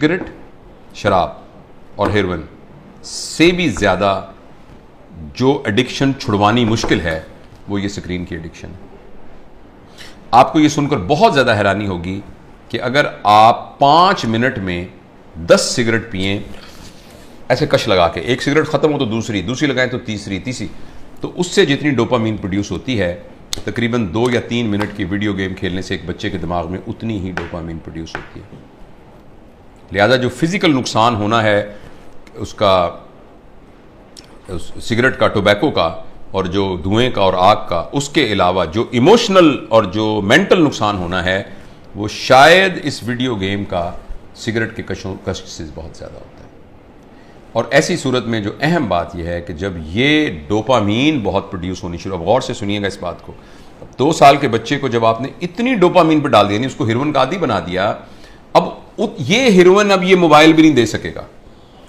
Cigarette, शराब और heroin से भी ज़्यादा जो एडिक्शन छुड़वानी मुश्किल है वो ये स्क्रीन की एडिक्शन है। आपको ये सुनकर बहुत ज़्यादा हैरानी होगी कि अगर आप 5 मिनट में 10 सिगरेट पिए ऐसे कश लगा के, एक सिगरेट ख़त्म हो तो दूसरी, दूसरी लगाएं तो तीसरी, तो उससे जितनी डोपामीन प्रोड्यूस होती है तकरीबन 2 या 3 मिनट की वीडियो गेम खेलने से एक बच्चे के दिमाग में उतनी ही डोपामीन प्रोड्यूस होती है। लिहाजा जो फिजिकल नुकसान होना है उसका, सिगरेट का, टोबैको का और जो धुएं का और आग का, उसके अलावा जो इमोशनल और जो मेंटल नुकसान होना है वो शायद इस वीडियो गेम का सिगरेट के कश से बहुत ज़्यादा होता है। और ऐसी सूरत में जो अहम बात यह है कि जब ये डोपामीन बहुत प्रोड्यूस होनी शुरू, अब गौर से सुनिएगा इस बात को, 2 साल के बच्चे को जब आपने इतनी डोपामीन पर डाल दिया, नहीं उसको हेरोइन का आदी बना दिया, अब ये हेरोइन अब ये मोबाइल भी नहीं दे सकेगा,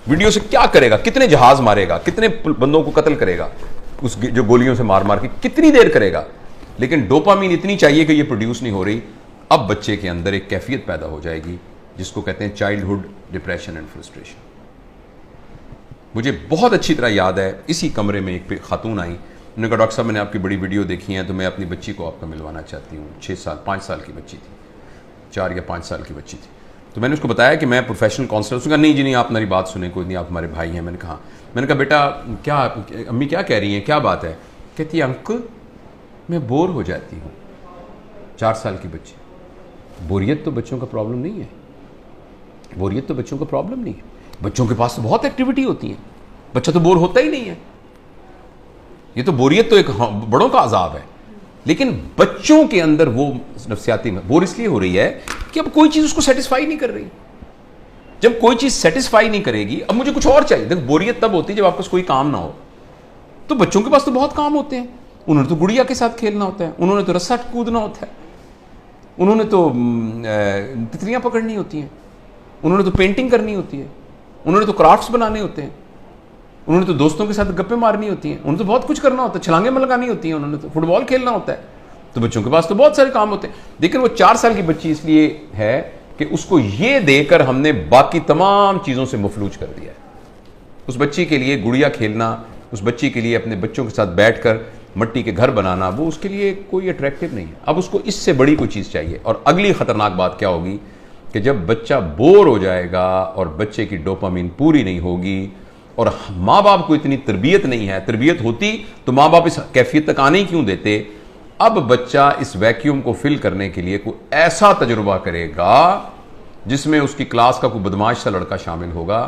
वीडियो से क्या करेगा, कितने जहाज मारेगा, कितने बंदों को कत्ल करेगा उस जो गोलियों से मार मार के, कितनी देर करेगा, लेकिन डोपामीन इतनी चाहिए कि ये प्रोड्यूस नहीं हो रही। अब बच्चे के अंदर एक कैफियत पैदा हो जाएगी जिसको कहते हैं चाइल्डहुड डिप्रेशन एंड फ्रस्ट्रेशन। मुझे बहुत अच्छी तरह याद है, इसी कमरे में एक खातून आई, उन्होंने कहा डॉक्टर साहब मैंने आपकी बड़ी वीडियो देखी है तो मैं अपनी बच्ची को आपका मिलवाना चाहती हूँ। 5 साल की बच्ची थी, 4 या 5 साल की बच्ची थी। तो मैंने उसको बताया कि मैं प्रोफेशनल काउंसलर। उसने कहा नहीं जी नहीं, आप मेरी बात सुने, कोई नहीं, आप हमारे भाई हैं। मैंने कहा बेटा क्या, अम्मी क्या कह रही हैं, क्या बात है? कहती है अंकल मैं बोर हो जाती हूँ। 4 साल की बच्ची। बोरियत तो बच्चों का प्रॉब्लम नहीं है, बोरियत तो बच्चों का प्रॉब्लम नहीं है, बच्चों के पास तो बहुत एक्टिविटी होती है, बच्चा तो बोर होता ही नहीं है। ये तो बोरियत तो एक बड़ों का अजाब है, लेकिन बच्चों के अंदर वो नफ्सियाती बोर इसलिए हो रही है कि अब कोई चीज उसको सेटिस्फाई नहीं कर रही। जब कोई चीज सेटिस्फाई नहीं करेगी, अब मुझे कुछ और चाहिए। देखो बोरियत तब होती है जब आपके पास कोई काम ना हो। तो बच्चों के पास तो बहुत काम होते हैं, उन्होंने तो गुड़िया के साथ खेलना होता है, उन्होंने तो रस्सा कूदना होता है, उन्होंने तो तितलियां पकड़नी होती हैं, उन्होंने तो पेंटिंग करनी होती है, उन्होंने तो क्राफ्ट्स बनाने होते हैं, उन्होंने तो दोस्तों के साथ गप्पे मारनी होती हैं, उन्होंने तो बहुत कुछ करना होता है, छलांगे लगानी होती हैं, उन्होंने तो फुटबॉल खेलना होता है। तो बच्चों के पास तो बहुत सारे काम होते हैं। लेकिन वो 4 साल की बच्ची इसलिए है कि उसको ये देकर हमने बाकी तमाम चीज़ों से मफलूज कर दिया है। उस बच्ची के लिए गुड़िया खेलना, उस बच्ची के लिए अपने बच्चों के साथ बैठकर मिट्टी के घर बनाना, वो उसके लिए कोई अट्रैक्टिव नहीं है। अब उसको इससे बड़ी कोई चीज़ चाहिए। और अगली खतरनाक बात क्या होगी कि जब बच्चा बोर हो जाएगा और बच्चे की डोपामीन पूरी नहीं होगी और माँ बाप को इतनी तरबियत नहीं है, तरबियत होती तो माँ बाप इस कैफियत तक आने ही क्यों देते। अब बच्चा इस वैक्यूम को फिल करने के लिए कोई ऐसा तजुर्बा करेगा जिसमें उसकी क्लास का कोई बदमाश सा लड़का शामिल होगा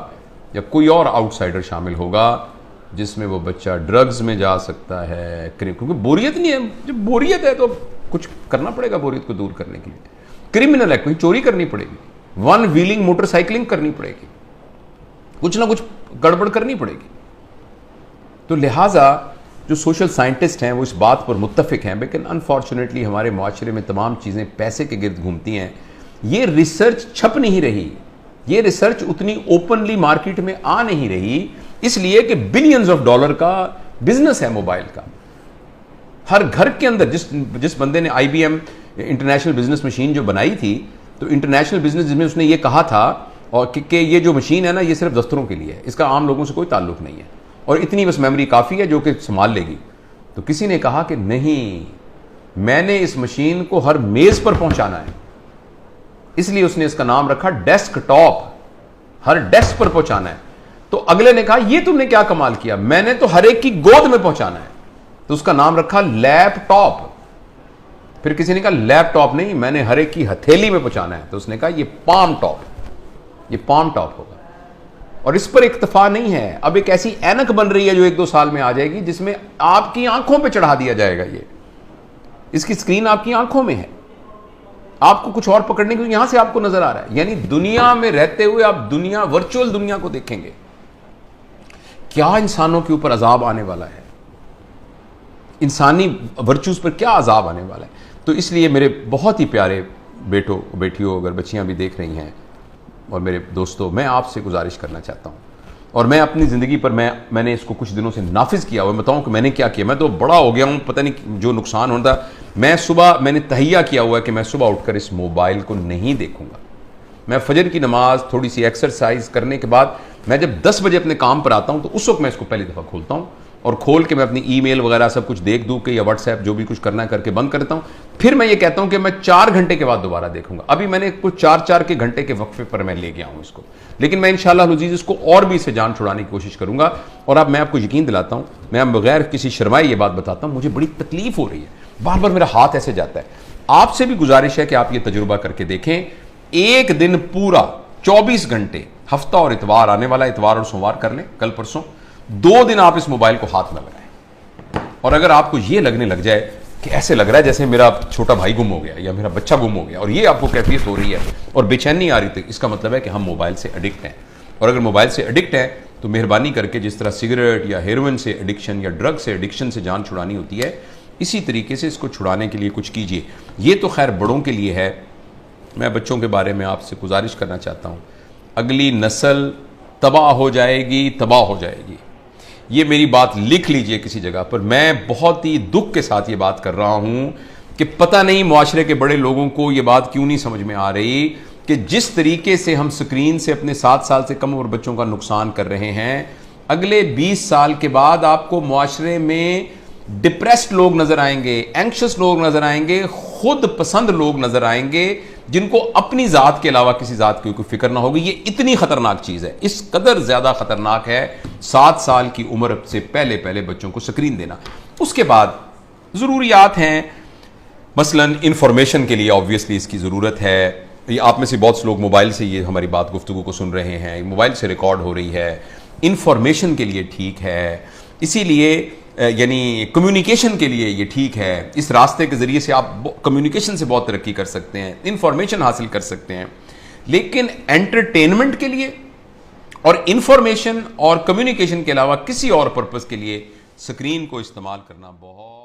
या कोई और आउटसाइडर शामिल होगा, जिसमें वो बच्चा ड्रग्स में जा सकता है, क्योंकि बोरियत नहीं है। जब बोरियत है तो कुछ करना पड़ेगा बोरियत को दूर करने के लिए। क्रिमिनल है, कहीं चोरी करनी पड़ेगी, 1 व्हीलिंग मोटरसाइकिलिंग करनी पड़ेगी, कुछ ना कुछ गड़बड़ करनी पड़ेगी। तो लिहाजा जो सोशल साइंटिस्ट हैं वो इस बात पर मुत्तफिक हैं, लेकिन अनफॉर्चुनेटली हमारे माशरे में तमाम चीज़ें पैसे के गिर्द घूमती हैं। ये रिसर्च छप नहीं रही, ये रिसर्च उतनी ओपनली मार्केट में आ नहीं रही, इसलिए कि बिलियंस ऑफ डॉलर का बिजनेस है मोबाइल का। हर घर के अंदर जिस बंदे ने IBM इंटरनेशनल बिजनेस मशीन जो बनाई थी, तो इंटरनेशनल बिजनेस जिसमें उसने ये कहा था और कि ये जो मशीन है ना ये सिर्फ दफ्तरों के लिए है, इसका आम लोगों से कोई ताल्लुक नहीं है और इतनी बस मेमोरी काफ़ी है जो कि संभाल लेगी। तो किसी ने कहा कि नहीं, मैंने इस मशीन को हर मेज़ पर पहुंचाना है, इसलिए उसने इसका नाम रखा डेस्कटॉप, हर डेस्क पर पहुंचाना है। तो अगले ने कहा ये तुमने क्या कमाल किया, मैंने तो हर एक की गोद में पहुंचाना है, तो उसका नाम रखा लैपटॉप। फिर किसी ने कहा लैपटॉप नहीं, मैंने हर एक की हथेली में पहुंचाना है, तो उसने कहा ये पाम टॉप, ये पाम टॉप होगा। और इस पर इक्तफा नहीं है, अब एक ऐसी ऐनक बन रही है जो 1-2 साल में आ जाएगी जिसमें आपकी आंखों पे चढ़ा दिया जाएगा। ये इसकी स्क्रीन आपकी आंखों में है, आपको कुछ और पकड़ने के लिए यहां से आपको नजर आ रहा है। यानी दुनिया में रहते हुए आप दुनिया, वर्चुअल दुनिया को देखेंगे। क्या इंसानों के ऊपर अजाब आने वाला है, इंसानी वर्चूज पर क्या अजाब आने वाला है। तो इसलिए मेरे बहुत ही प्यारे बेटों बेटियों, अगर बच्चियां भी देख रही हैं और मेरे दोस्तों, मैं आपसे गुजारिश करना चाहता हूं, और मैं अपनी ज़िंदगी पर मैंने इसको कुछ दिनों से नाफिज किया हुआ। बताऊं कि मैंने क्या किया, मैं तो बड़ा हो गया हूं, पता नहीं जो नुकसान होता। मैंने तहिया किया हुआ है कि मैं सुबह उठकर इस मोबाइल को नहीं देखूंगा। मैं फजर की नमाज, थोड़ी सी एक्सरसाइज करने के बाद मैं जब 10 बजे अपने काम पर आता हूं तो उस वक्त मैं इसको पहली दफ़ा खोलता हूं और खोल के मैं अपनी ईमेल वगैरह सब कुछ देख दूं कि या व्हाट्सएप जो भी कुछ करना है करके बंद करता हूं। फिर मैं ये कहता हूं कि मैं 4 घंटे के बाद दोबारा देखूंगा। अभी मैंने कुछ 4-4 के घंटे के वक्फे पर मैं ले गया हूं इसको, लेकिन मैं इंशाअल्लाह अज़ीज़ इसको और भी इसे जान छुड़ाने की कोशिश करूंगा। और अब मैं आपको यकीन दिलाता हूं, मैं बगैर किसी शर्माए ये बात बताता हूं, मुझे बड़ी तकलीफ हो रही है, बार बार मेरा हाथ ऐसे जाता है। आपसे भी गुजारिश है कि आप ये तजुर्बा करके देखें। एक दिन पूरा 24 घंटे, हफ्ता और इतवार, आने वाला इतवार और सोमवार कर लें, कल परसों 2 दिन आप इस मोबाइल को हाथ में लगाएं। और अगर आपको ये लगने लग जाए कि ऐसे लग रहा है जैसे मेरा छोटा भाई गुम हो गया या मेरा बच्चा गुम हो गया, और ये आपको कैफियत हो रही है और बेचैनी आ रही थी, इसका मतलब है कि हम मोबाइल से एडिक्ट हैं। और अगर मोबाइल से एडिक्ट हैं तो मेहरबानी करके जिस तरह सिगरेट या हेरोइन से एडिक्शन या ड्रग से एडिक्शन से जान छुड़ानी होती है, इसी तरीके से इसको छुड़ाने के लिए कुछ कीजिए। ये तो खैर बड़ों के लिए है। मैं बच्चों के बारे में आपसे गुजारिश करना चाहता हूँ, अगली नस्ल तबाह हो जाएगी, तबाह हो जाएगी। ये मेरी बात लिख लीजिए किसी जगह पर। मैं बहुत ही दुख के साथ ये बात कर रहा हूं कि पता नहीं मुआशरे के बड़े लोगों को ये बात क्यों नहीं समझ में आ रही कि जिस तरीके से हम स्क्रीन से अपने 7 साल से कम उम्र बच्चों का नुकसान कर रहे हैं, अगले 20 साल के बाद आपको मुआशरे में डिप्रेस्ड लोग नजर आएंगे, एंक्शस लोग नजर आएंगे, खुद पसंद लोग नजर आएंगे, जिनको अपनी जात के अलावा किसी जात की कोई फिक्र ना होगी। ये इतनी खतरनाक चीज है, इस कदर ज्यादा खतरनाक है 7 साल की उम्र से पहले पहले बच्चों को स्क्रीन देना। उसके बाद जरूरियात हैं, मसलन इंफॉर्मेशन के लिए ऑब्वियसली इसकी जरूरत है। ये आप में से बहुत से लोग मोबाइल से ये हमारी बात गुफ्तगू को सुन रहे हैं, मोबाइल से रिकॉर्ड हो रही है, इंफॉर्मेशन के लिए ठीक है, इसीलिए यानी कम्युनिकेशन के लिए ये ठीक है। इस रास्ते के जरिए से आप कम्युनिकेशन से बहुत तरक्की कर सकते हैं, इंफॉर्मेशन हासिल कर सकते हैं। लेकिन एंटरटेनमेंट के लिए और इंफॉर्मेशन और कम्युनिकेशन के अलावा किसी और पर्पस के लिए स्क्रीन को इस्तेमाल करना बहुत